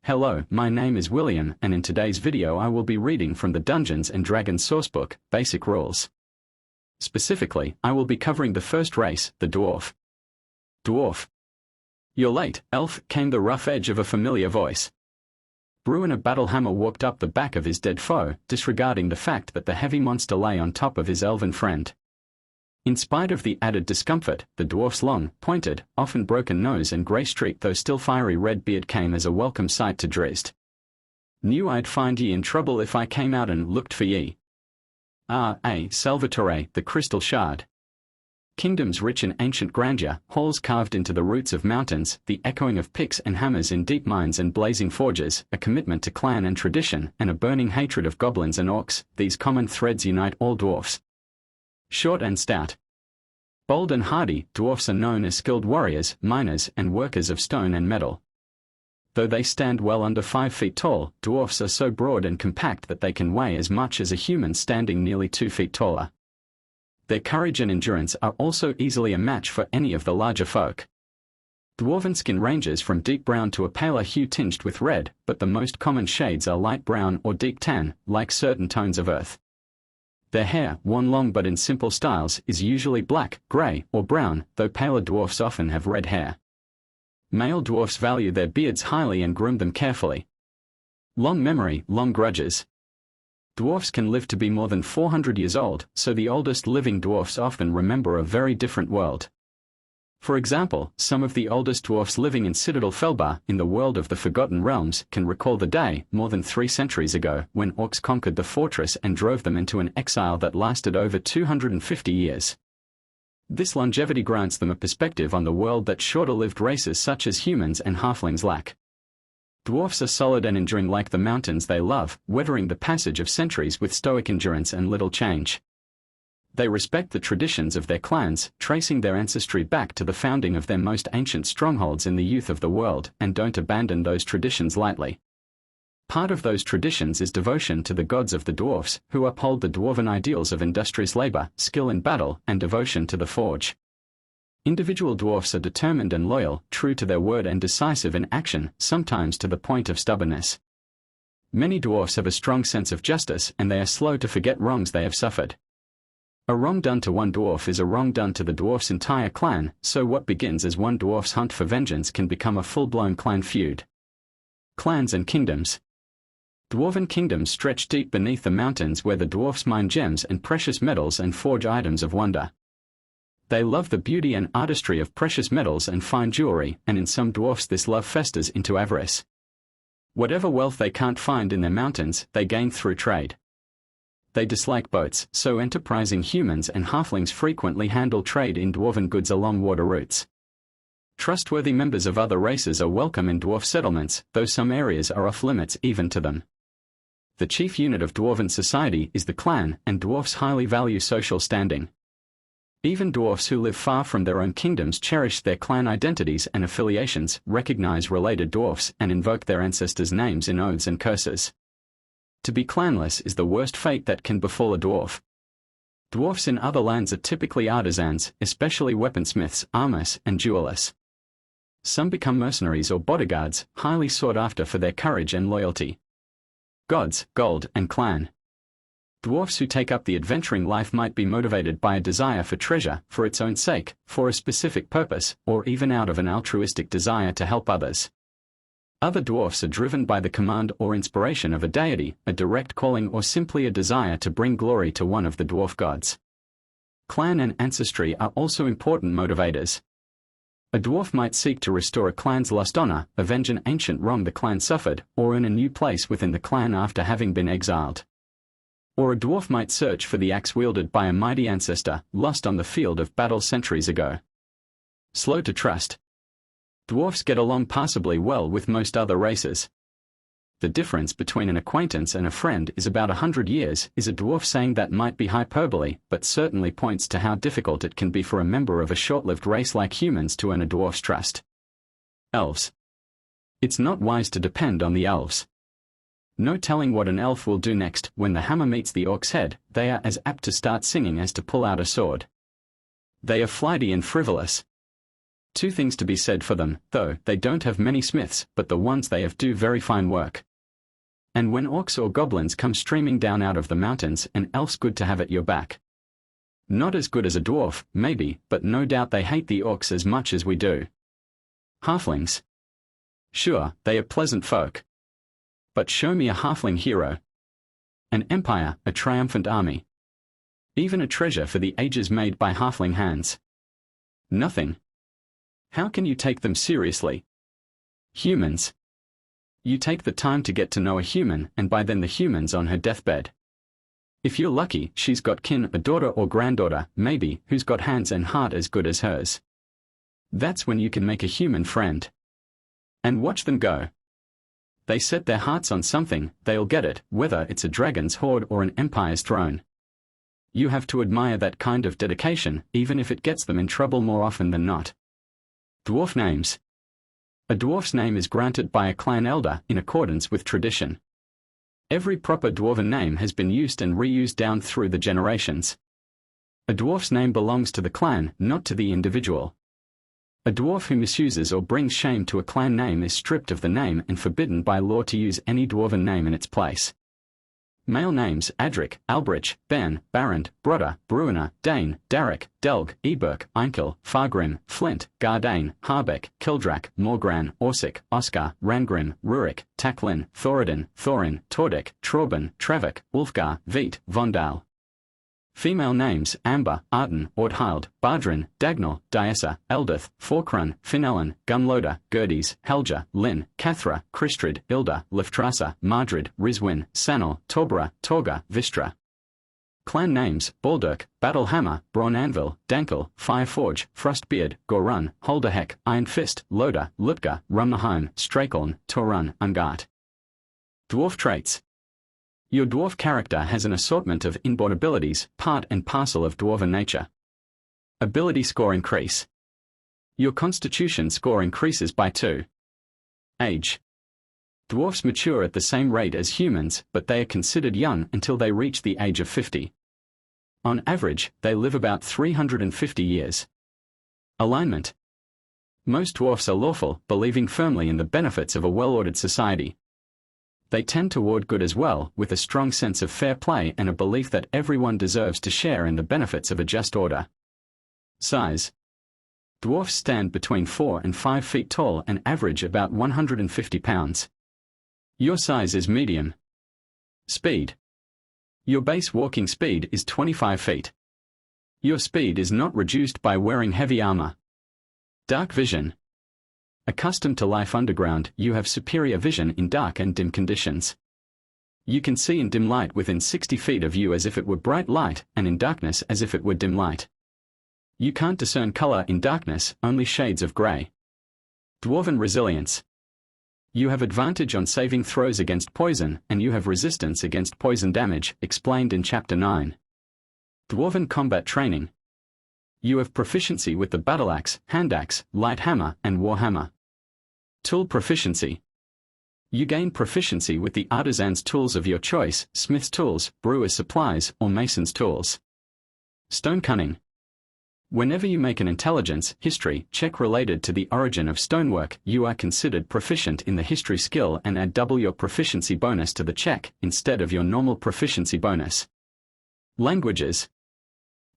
Hello, my name is William, and in today's video I will be reading from the Dungeons & Dragons sourcebook, Basic Rules. Specifically, I will be covering the first race, the Dwarf. Dwarf. "You're late, elf," came the rough edge of a familiar voice. Bruin a battlehammer walked up the back of his dead foe, disregarding the fact that the heavy monster lay on top of his elven friend. In spite of the added discomfort, the dwarf's long, pointed, often broken nose and grey-streaked though still fiery red beard came as a welcome sight to Drizzt. "Knew I'd find ye in trouble if I came out and looked for ye. Salvatore, the crystal shard. Kingdoms rich in ancient grandeur, halls carved into the roots of mountains, the echoing of picks and hammers in deep mines and blazing forges, a commitment to clan and tradition, and a burning hatred of goblins and orcs, these common threads unite all dwarfs. Short and stout. Bold and hardy, dwarfs are known as skilled warriors, miners, and workers of stone and metal. Though they stand well under 5 feet tall, dwarfs are so broad and compact that they can weigh as much as a human standing nearly 2 feet taller. Their courage and endurance are also easily a match for any of the larger folk. Dwarven skin ranges from deep brown to a paler hue tinged with red, but the most common shades are light brown or deep tan, like certain tones of earth. Their hair, worn long but in simple styles, is usually black, grey, or brown, though paler dwarfs often have red hair. Male dwarfs value their beards highly and groom them carefully. Long memory, long grudges. Dwarfs can live to be more than 400 years old, so the oldest living dwarfs often remember a very different world. For example, some of the oldest dwarfs living in Citadel Felbar, in the world of the Forgotten Realms, can recall the day, more than 3 centuries ago, when orcs conquered the fortress and drove them into an exile that lasted over 250 years. This longevity grants them a perspective on the world that shorter-lived races such as humans and halflings lack. Dwarfs are solid and enduring like the mountains they love, weathering the passage of centuries with stoic endurance and little change. They respect the traditions of their clans, tracing their ancestry back to the founding of their most ancient strongholds in the youth of the world, and don't abandon those traditions lightly. Part of those traditions is devotion to the gods of the dwarfs, who uphold the dwarven ideals of industrious labor, skill in battle, and devotion to the forge. Individual dwarfs are determined and loyal, true to their word and decisive in action, sometimes to the point of stubbornness. Many dwarfs have a strong sense of justice, and they are slow to forget wrongs they have suffered. A wrong done to one dwarf is a wrong done to the dwarf's entire clan, so what begins as one dwarf's hunt for vengeance can become a full-blown clan feud. Clans and kingdoms. Dwarven kingdoms stretch deep beneath the mountains where the dwarfs mine gems and precious metals and forge items of wonder. They love the beauty and artistry of precious metals and fine jewelry, and in some dwarfs this love festers into avarice. Whatever wealth they can't find in their mountains, they gain through trade. They dislike boats, so enterprising humans and halflings frequently handle trade in dwarven goods along water routes. Trustworthy members of other races are welcome in dwarf settlements, though some areas are off-limits even to them. The chief unit of dwarven society is the clan, and dwarfs highly value social standing. Even dwarfs who live far from their own kingdoms cherish their clan identities and affiliations, recognize related dwarfs, and invoke their ancestors' names in oaths and curses. To be clanless is the worst fate that can befall a dwarf. Dwarfs in other lands are typically artisans, especially weaponsmiths, armors, and jewelers. Some become mercenaries or bodyguards, highly sought after for their courage and loyalty. Gods, gold, and clan. Dwarfs who take up the adventuring life might be motivated by a desire for treasure, for its own sake, for a specific purpose, or even out of an altruistic desire to help others. Other dwarfs are driven by the command or inspiration of a deity, a direct calling, or simply a desire to bring glory to one of the dwarf gods. Clan and ancestry are also important motivators. A dwarf might seek to restore a clan's lost honor, avenge an ancient wrong the clan suffered, or earn a new place within the clan after having been exiled. Or a dwarf might search for the axe wielded by a mighty ancestor, lost on the field of battle centuries ago. Slow to trust. Dwarfs get along passably well with most other races. The difference between an acquaintance and a friend is about 100 years, is a dwarf saying that might be hyperbole, but certainly points to how difficult it can be for a member of a short-lived race like humans to earn a dwarf's trust. Elves. It's not wise to depend on the elves. No telling what an elf will do next. When the hammer meets the orc's head, they are as apt to start singing as to pull out a sword. They are flighty and frivolous. Two things to be said for them, though: they don't have many smiths, but the ones they have do very fine work. And when orcs or goblins come streaming down out of the mountains, an elf's good to have at your back. Not as good as a dwarf, maybe, but no doubt they hate the orcs as much as we do. Halflings. Sure, they are pleasant folk. But show me a halfling hero. An empire, a triumphant army. Even a treasure for the ages made by halfling hands. Nothing. How can you take them seriously? Humans. You take the time to get to know a human, and by then the human's on her deathbed. If you're lucky, she's got kin, a daughter or granddaughter, maybe, who's got hands and heart as good as hers. That's when you can make a human friend. And watch them go. They set their hearts on something, they'll get it, whether it's a dragon's hoard or an empire's throne. You have to admire that kind of dedication, even if it gets them in trouble more often than not. Dwarf names. A dwarf's name is granted by a clan elder in accordance with tradition. Every proper dwarven name has been used and reused down through the generations. A dwarf's name belongs to the clan, not to the individual. A dwarf who misuses or brings shame to a clan name is stripped of the name and forbidden by law to use any dwarven name in its place. Male names: Adric, Albrich, Ben, Barrand, Brodder, Bruiner, Dane, Darrick, Delg, Eberk, Einkel, Fargrim, Flint, Gardane, Harbeck, Kildrak, Morgran, Orsic, Oscar, Rangrim, Rurik, Taklin, Thoradin, Thorin, Tordek, Trauben, Travik, Ulfgar, Veet, Vondal. Female names: Amber, Arden, Orthild, Bardrin, Dagnall, Diessa, Eldith, Forkrun, Finellen, Gunloader, Gerdes, Helga, Lynn, Cathra, Kristrid, Ilda, Liftrasa, Mardrid, Rizwin, Sanel, Torbera, Torga, Vistra. Clan names: Baldurk, Battlehammer, Braun Anvil, Dankel, Fireforge, Frostbeard, Gorun, Holderheck, Iron Fist, Loda, Lutga, Rumnaheim, Strakeln, Torun, Ungart. Dwarf traits. Your dwarf character has an assortment of inborn abilities, part and parcel of dwarven nature. Ability score increase. Your constitution score increases by 2. Age. Dwarfs mature at the same rate as humans, but they are considered young until they reach the age of 50. On average, they live about 350 years. Alignment. Most dwarfs are lawful, believing firmly in the benefits of a well-ordered society. They tend toward good as well, with a strong sense of fair play and a belief that everyone deserves to share in the benefits of a just order. Size. Dwarfs stand between 4 and 5 feet tall and average about 150 pounds. Your size is medium. Speed. Your base walking speed is 25 feet. Your speed is not reduced by wearing heavy armor. Dark vision. Accustomed to life underground, you have superior vision in dark and dim conditions. You can see in dim light within 60 feet of you as if it were bright light, and in darkness as if it were dim light. You can't discern color in darkness, only shades of gray. Dwarven resilience. You have advantage on saving throws against poison, and you have resistance against poison damage, explained in Chapter 9. Dwarven combat training. You have proficiency with the battleaxe, handaxe, light hammer, and warhammer. Tool proficiency. You gain proficiency with the artisan's tools of your choice, smith's tools, brewer's supplies, or mason's tools. Stone cunning. Whenever you make an intelligence history check related to the origin of stonework, you are considered proficient in the history skill and add double your proficiency bonus to the check, instead of your normal proficiency bonus. Languages.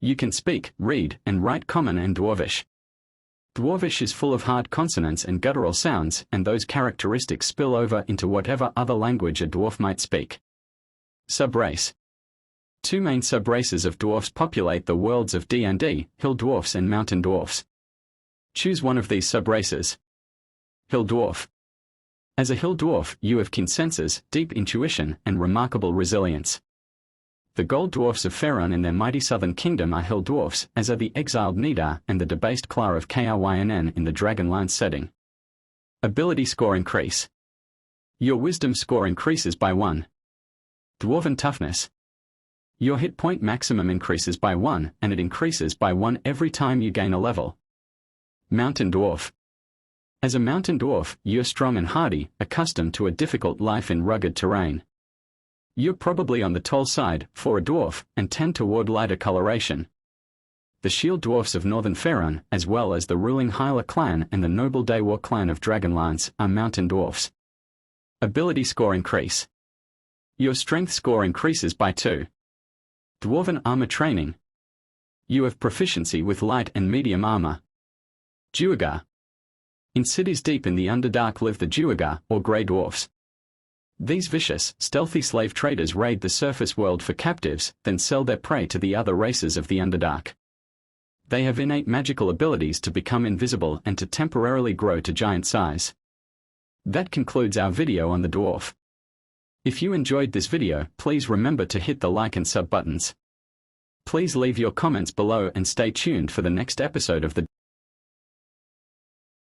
You can speak, read, and write Common and Dwarvish. Dwarvish is full of hard consonants and guttural sounds, and those characteristics spill over into whatever other language a dwarf might speak. Subrace. Two main subraces of dwarfs populate the worlds of D&D, hill dwarfs and mountain dwarfs. Choose one of these subraces. Hill dwarf. As a hill dwarf, you have keen senses, deep intuition, and remarkable resilience. The gold dwarfs of Faerun in their mighty southern kingdom are hill dwarfs, as are the exiled Nidar and the debased Klar of Krynn in the Dragonlance setting. Ability score increase. Your wisdom score increases by 1. Dwarven toughness. Your hit point maximum increases by 1, and it increases by 1 every time you gain a level. Mountain dwarf. As a mountain dwarf, you're strong and hardy, accustomed to a difficult life in rugged terrain. You're probably on the tall side, for a dwarf, and tend toward lighter coloration. The Shield Dwarfs of Northern Faerun, as well as the ruling Hyla clan and the noble Daewar clan of Dragonlance, are mountain dwarfs. Ability score increase. Your strength score increases by 2. Dwarven armor training. You have proficiency with light and medium armor. Duergar. In cities deep in the Underdark live the Duergar, or Grey Dwarfs. These vicious, stealthy slave traders raid the surface world for captives, then sell their prey to the other races of the Underdark. They have innate magical abilities to become invisible and to temporarily grow to giant size. That concludes our video on the dwarf. If you enjoyed this video, please remember to hit the like and sub buttons. Please leave your comments below and stay tuned for the next episode of the